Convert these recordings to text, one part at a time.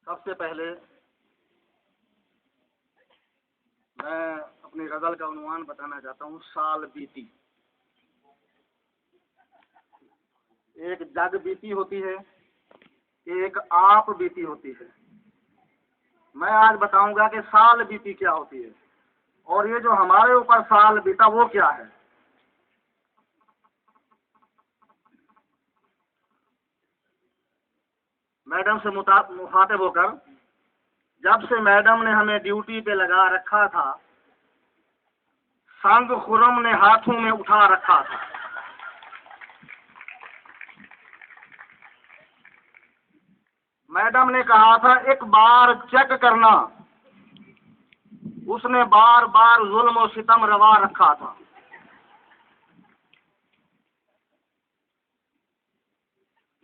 सबसे पहले मैं अपनी गज़ल का उन्वान बताना चाहता हूँ, साल बीती। एक जग बीती होती है, एक आप बीती होती है। मैं आज बताऊंगा कि साल बीती क्या होती है और ये जो हमारे ऊपर साल बीता वो क्या है। मैडम से मुखातिब होकर, जब से मैडम ने हमें ड्यूटी पे लगा रखा था, संग खुरम ने हाथों में उठा रखा था। मैडम ने कहा था एक बार चेक करना, उसने बार बार जुल्म और सितम रवा रखा था।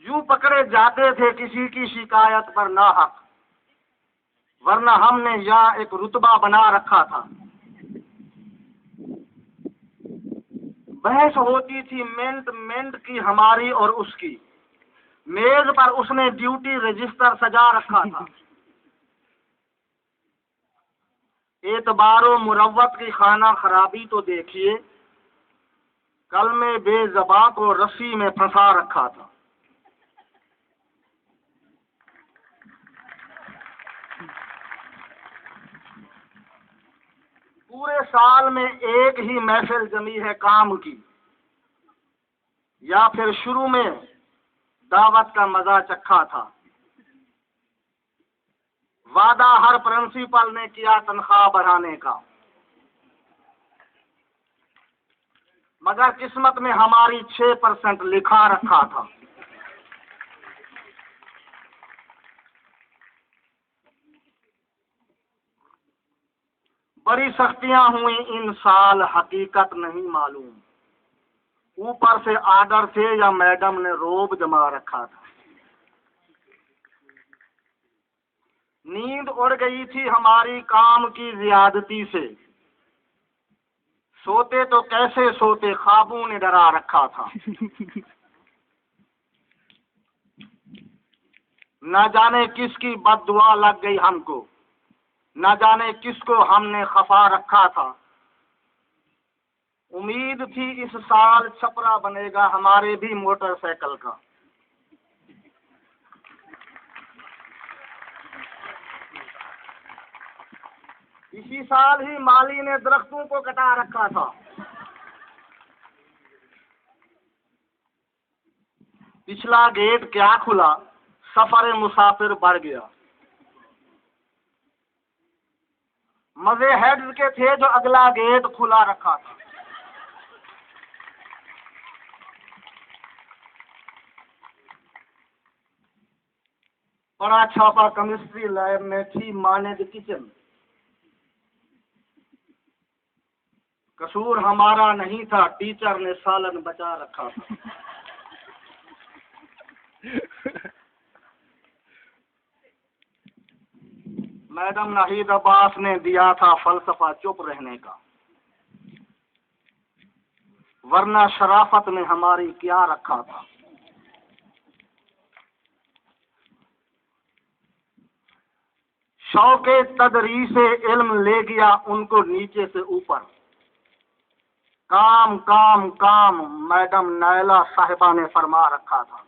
यूं पकड़े जाते थे किसी की शिकायत पर नाहक, वरना हमने यहाँ एक रुतबा बना रखा था। बहस होती थी मिनट मिनट की हमारी और उसकी, मेज पर उसने ड्यूटी रजिस्टर सजा रखा था। एतबारो मुरव्वत की खाना खराबी तो देखिए, कल में बेज़बां को रस्सी में फंसा रखा था। पूरे साल में एक ही महफिल जमी है काम की, या फिर शुरू में दावत का मजा चखा था। वादा हर प्रिंसिपल ने किया तनख्वाह बढ़ाने का, मगर किस्मत में हमारी 6% लिखा रखा था। बड़ी सख्तियां हुई इन साल, हकीकत नहीं मालूम, ऊपर से आर्डर थे या मैडम ने रोब जमा रखा था। नींद उड़ गई थी हमारी काम की ज्यादती से, सोते तो कैसे सोते, ख्वाबों ने डरा रखा था। न जाने किसकी बद्दुआ लग गई हमको, न जाने किसको हमने खफा रखा था। उम्मीद थी इस साल छपरा बनेगा हमारे भी मोटरसाइकिल का। इसी साल ही माली ने दरख्तों को कटा रखा था। पिछला गेट क्या खुला, सफर मुसाफिर बढ़ गया। मजे हेड्स के थे जो अगला गेट खुला रखा था। बड़ा छापा केमिस्ट्री लैब में थी मानेज किचन, कसूर हमारा नहीं था, टीचर ने सालन बचा रखा था। मैडम नाहिद अब्बास ने दिया था फलसफा चुप रहने का, वरना शराफत ने हमारी क्या रखा था। शौके तदरीसे इल्म ले गया उनको नीचे से ऊपर, काम काम काम मैडम नैला साहिबा ने फरमा रखा था।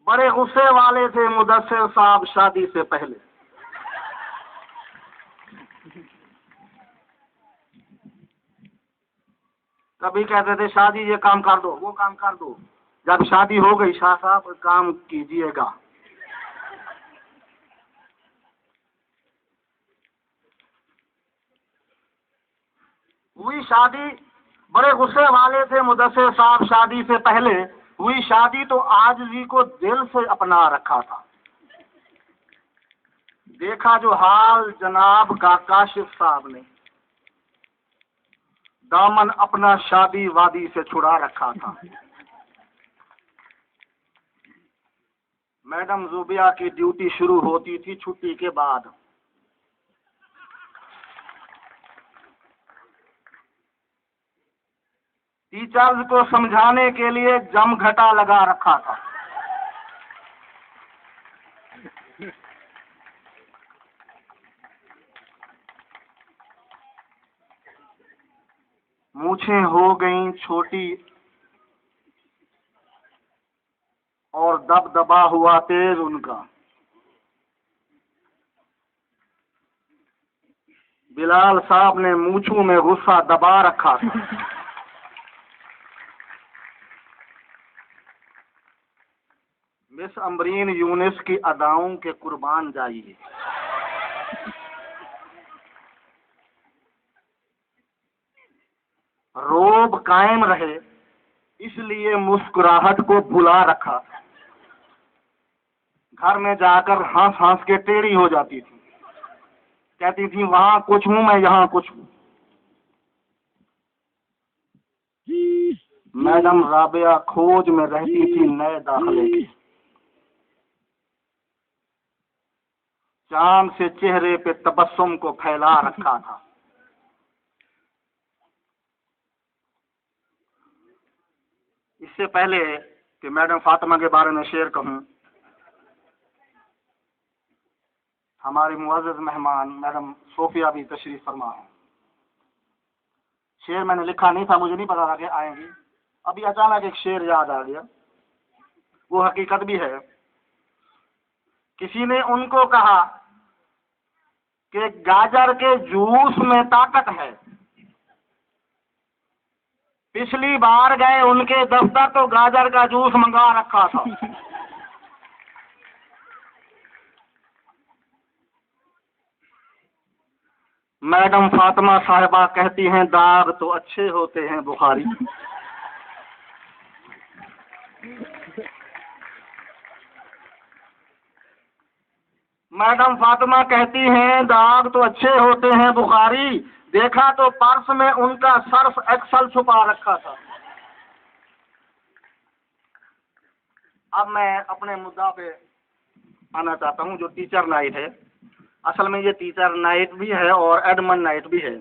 बड़े गुस्से वाले थे मुदस्सिर साहब शादी से पहले। कभी कहते थे शादी ये काम कर दो, वो काम कर दो। जब शादी हो गई, शाह साहब काम कीजिएगा। हुई शादी, बड़े गुस्से वाले थे मुदस्सिर साहब शादी से पहले। हुई शादी तो आजिज़ी को दिल से अपना रखा था। देखा जो हाल जनाब का काशिफ साहब ने, दामन अपना शादी वादी से छुड़ा रखा था। मैडम जुबिया की ड्यूटी शुरू होती थी छुट्टी के बाद। टीचर्स को समझाने के लिए जमघटा लगा रखा था। मूछें हो गईं छोटी और दबदबा हुआ तेज उनका। बिलाल साहब ने मूछों में गुस्सा दबा रखा था। मिस अमरीन यूनिस की अदाओं के कुर्बान जाइए। रोब कायम रहे इसलिए मुस्कुराहट को भुला रखा। घर में जाकर हंस हंस के टेढ़ी हो जाती थी, कहती थी वहां कुछ हूं मैं यहाँ कुछ हूं। मैडम राबिया खोज में रहती थी नए दाखिले की। चांद से चेहरे पे तबस्सुम को फैला रखा था। इससे पहले कि मैडम फातिमा के बारे में शेर कहूं, हमारी मुअज़्ज़ज़ मेहमान मैडम सोफिया भी तशरीफ फरमा है। शेर मैंने लिखा नहीं था, मुझे नहीं पता था कि आएंगी, अभी अचानक एक शेर याद आ गया, वो हकीकत भी है। किसी ने उनको कहा कि गाजर के जूस में ताकत है। पिछली बार गए उनके दफ्तर तो गाजर का जूस मंगा रखा था। मैडम फातिमा साहिबा कहती हैं दाग तो अच्छे होते हैं बुखारी। मैडम फातिमा कहती हैं दाग तो अच्छे होते हैं बुखारी, देखा तो पर्स में उनका सर्फ एक्सल छुपा रखा था। अब मैं अपने मुद्दा पे आना चाहता हूँ, जो टीचर नाइट है। असल में ये टीचर नाइट भी है और एडमन नाइट भी है।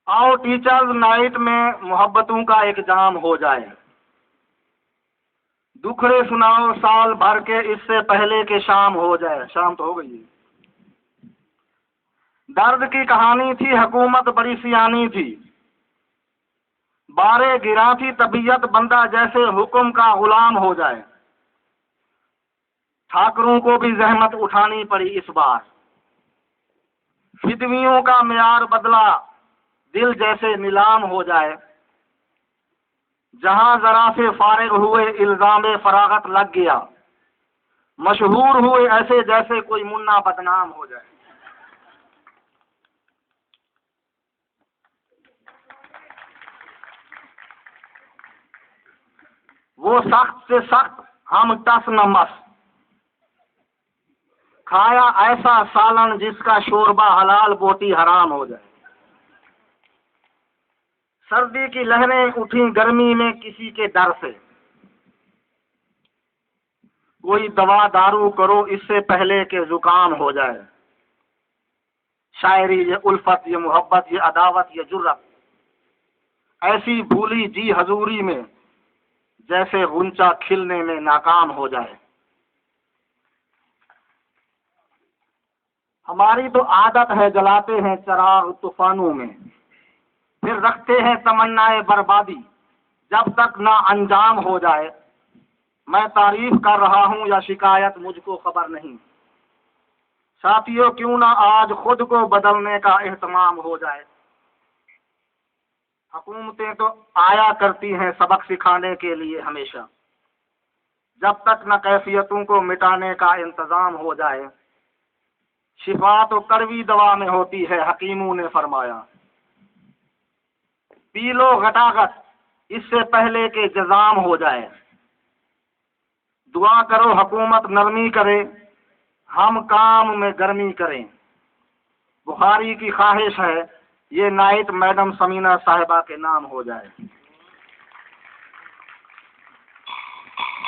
आओ टीचर्स नाइट में मोहब्बतों का एक जाम हो जाए, दुखड़े सुनाओ साल भर के इससे पहले के शाम हो जाए। शाम तो हो गई है। दर्द की कहानी थी, हुकूमत बड़ी सियानी थी, बारे गिरा थी तबीयत बंदा जैसे हुक्म का गुलाम हो जाए। ठाकरों को भी जहमत उठानी पड़ी इस बार, फिदवियों का मियार बदला दिल जैसे नीलाम हो जाए। जहां जरा से फारिग हुए इल्जाम फरागत लग गया, मशहूर हुए ऐसे जैसे कोई मुन्ना बदनाम हो जाए। वो सख्त से सख्त हम टस न मस, खाया ऐसा सालन जिसका शोरबा हलाल बोटी हराम हो जाए। सर्दी की लहरें उठी गर्मी में किसी के डर से, कोई दवा दारू करो इससे पहले के जुकाम हो जाए। शायरी ये उल्फत ये मोहब्बत ये अदावत ये जुर्रत, ऐसी भूली जी हजूरी में जैसे गुंचा खिलने में नाकाम हो जाए। हमारी तो आदत है जलाते हैं चिराग तूफानों में, फिर रखते हैं तमन्नाए बर्बादी जब तक ना अंजाम हो जाए। मैं तारीफ कर रहा हूँ या शिकायत मुझको खबर नहीं, साथियों क्यों ना आज खुद को बदलने का एहतमाम हो जाए। हुकूमतें तो आया करती हैं सबक सिखाने के लिए हमेशा, जब तक न कैफियतों को मिटाने का इंतजाम हो जाए। शिफा तो कड़वी दवा में होती है हकीमों ने फरमाया, पी लो घटागत इससे पहले के जजाम हो जाए। दुआ करो हुकूमत नरमी करे, हम काम में गर्मी करें। बुखारी की ख्वाहिश है ये नाइट मैडम समीना साहिबा के नाम हो जाए।